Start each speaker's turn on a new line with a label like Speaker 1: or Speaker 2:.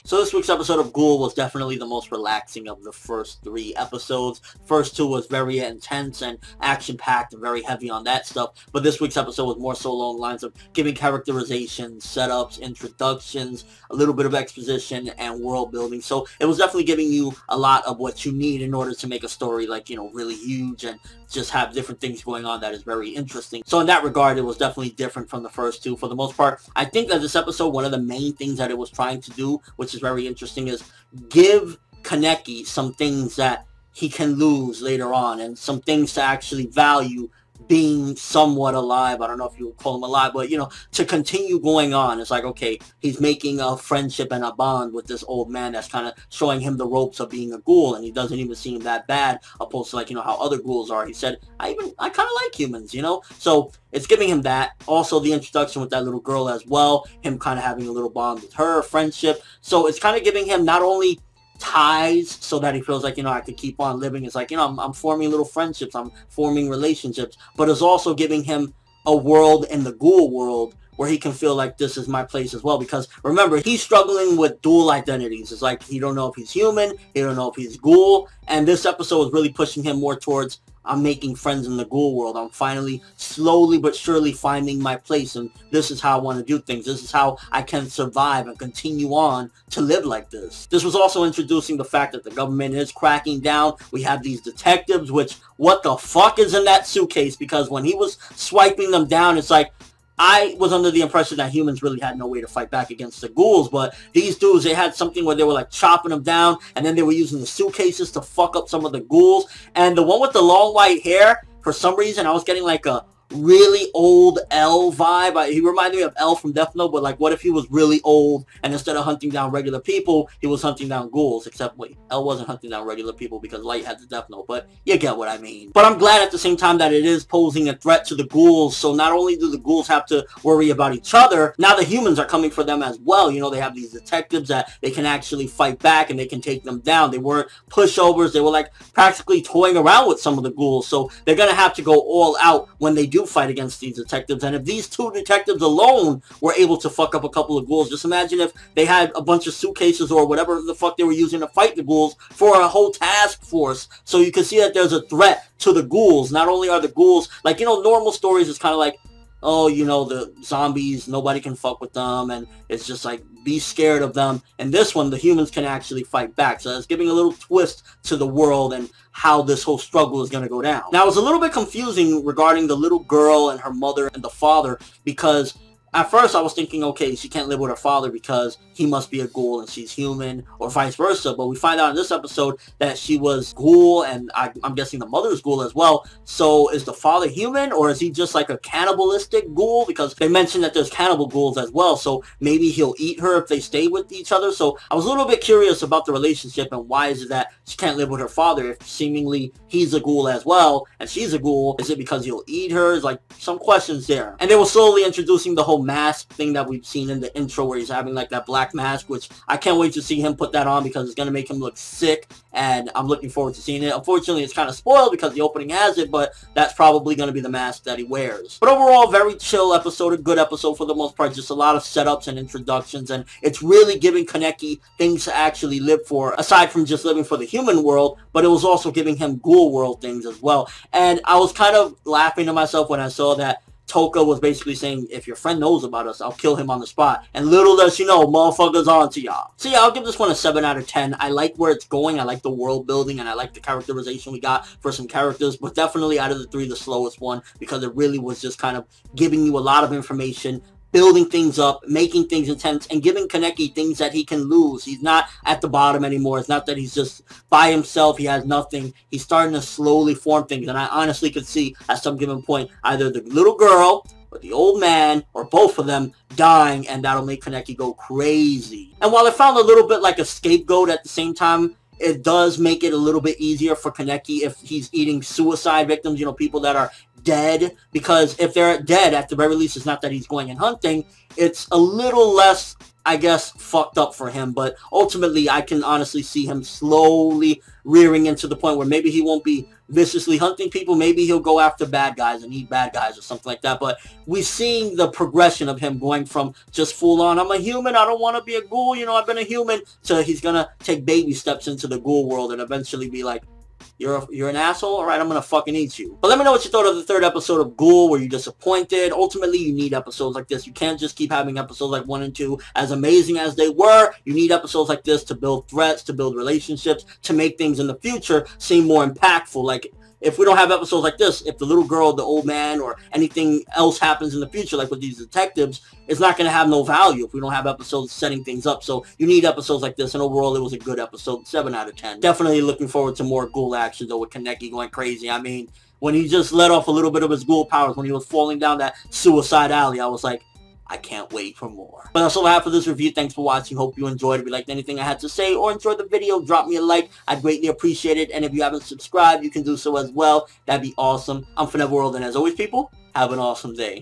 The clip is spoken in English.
Speaker 1: So this week's episode of Ghoul was definitely the most relaxing of the first 3 episodes. First 2 was very intense and action-packed and very heavy on that stuff. But this week's episode was more so along the lines of giving characterizations, setups, introductions, a little bit of exposition, and world building. So it was definitely giving you a lot of what you need in order to make a story like, really huge and just have different things going on that is very interesting. So in that regard, it was definitely different from the first 2. For the most part, I think that this episode, one of the main things that it was trying to do, which is very interesting, is give Kaneki some things that he can lose later on and some things to actually value being somewhat alive. I don't know if you would call him alive, but to continue going on. It's like, okay, he's making a friendship and a bond with this old man that's kind of showing him the ropes of being a ghoul, and he doesn't even seem that bad, opposed to like, how other ghouls are. He said, I kind of like humans, so it's giving him that. Also the introduction with that little girl as well, him kind of having a little bond with her, friendship. So it's kind of giving him not only ties so that he feels like, I could keep on living. It's like, I'm forming little friendships, I'm forming relationships, but it's also giving him a world in the ghoul world where he can feel like this is my place as well. Because remember, he's struggling with dual identities. It's like he don't know if he's human, he don't know if he's ghoul, and this episode is really pushing him more towards, I'm making friends in the ghoul world. I'm finally, slowly but surely finding my place, and this is how I want to do things. This is how I can survive and continue on to live like this. This was also introducing the fact that the government is cracking down. We have these detectives, which, what the fuck is in that suitcase? Because when he was swiping them down, it's like, I was under the impression that humans really had no way to fight back against the ghouls, but these dudes, they had something where they were like chopping them down, and then they were using the suitcases to fuck up some of the ghouls. And the one with the long white hair, for some reason, I was getting like a really old L vibe. He reminded me of L from Death Note, but like, what if he was really old and instead of hunting down regular people, he was hunting down ghouls? Except, wait, L wasn't hunting down regular people because Light had the Death Note, but you get what I mean. But I'm glad at the same time that it is posing a threat to the ghouls, so not only do the ghouls have to worry about each other, now the humans are coming for them as well. They have these detectives that they can actually fight back and they can take them down. They weren't pushovers, they were like practically toying around with some of the ghouls, so they're gonna have to go all out when they do fight against these detectives. And if these 2 detectives alone were able to fuck up a couple of ghouls, just imagine if they had a bunch of suitcases or whatever the fuck they were using to fight the ghouls for a whole task force. So you can see that there's a threat to the ghouls. Not only are the ghouls, like, normal stories is kind of like, oh, the zombies, nobody can fuck with them, and it's just like, be scared of them. And this one, the humans can actually fight back. So it's giving a little twist to the world and how this whole struggle is going to go down. Now, it was a little bit confusing regarding the little girl and her mother and the father, because at first I was thinking, okay, she can't live with her father because he must be a ghoul and she's human, or vice versa. But we find out in this episode that she was ghoul, and I'm guessing the mother's ghoul as well. So is the father human, or is he just like a cannibalistic ghoul? Because they mentioned that there's cannibal ghouls as well, so maybe he'll eat her if they stay with each other. So I was a little bit curious about the relationship, and why is it that she can't live with her father if seemingly he's a ghoul as well and she's a ghoul? Is it because he'll eat her? It's like some questions there. And they were slowly introducing the whole mask thing that we've seen in the intro, where he's having like that black mask, which I can't wait to see him put that on because it's going to make him look sick, and I'm looking forward to seeing it. Unfortunately, it's kind of spoiled because the opening has it, but that's probably going to be the mask that he wears. But overall, very chill episode, a good episode for the most part, just a lot of setups and introductions, and it's really giving Kaneki things to actually live for, aside from just living for the human world, but it was also giving him ghoul world things as well. And I was kind of laughing to myself when I saw that Toka was basically saying, if your friend knows about us, I'll kill him on the spot. And little does she know, motherfuckers on to y'all. So yeah, I'll give this one a 7 out of 10. I like where it's going. I like the world building, and I like the characterization we got for some characters. But definitely out of the 3, the slowest one, because it really was just kind of giving you a lot of information, building things up, making things intense, and giving Kaneki things that he can lose. He's not at the bottom anymore. It's not that he's just by himself, he has nothing. He's starting to slowly form things, and I honestly could see at some given point either the little girl or the old man, or both of them, dying, and that'll make Kaneki go crazy. And while it felt a little bit like a scapegoat at the same time, it does make it a little bit easier for Kaneki if he's eating suicide victims, people that are dead, because if they're dead, at the very least, it's not that he's going and hunting. It's a little less, I guess, fucked up for him, but ultimately I can honestly see him slowly rearing into the point where maybe he won't be viciously hunting people. Maybe he'll go after bad guys and eat bad guys or something like that. But we're seeing the progression of him going from just full on, I'm a human, I don't want to be a ghoul, you know, I've been a human, to he's gonna take baby steps into the ghoul world and eventually be like, you're an asshole? Alright, I'm gonna fucking eat you. But let me know what you thought of the third episode of Ghoul. Were you disappointed? Ultimately, you need episodes like this. You can't just keep having episodes like 1 and 2. As amazing as they were, you need episodes like this to build threats, to build relationships, to make things in the future seem more impactful. Like, if we don't have episodes like this, if the little girl, the old man, or anything else happens in the future, like with these detectives, it's not going to have no value if we don't have episodes setting things up. So you need episodes like this, and overall it was a good episode, 7 out of 10. Definitely looking forward to more Ghoul action, though, with Kaneki going crazy. I mean, when he just let off a little bit of his Ghoul powers, when he was falling down that suicide alley, I was like, I can't wait for more. But that's all I have for this review. Thanks for watching. Hope you enjoyed. If you liked anything I had to say or enjoyed the video, drop me a like. I'd greatly appreciate it. And if you haven't subscribed, you can do so as well. That'd be awesome. I'm ForneverWorld, and as always, people, have an awesome day.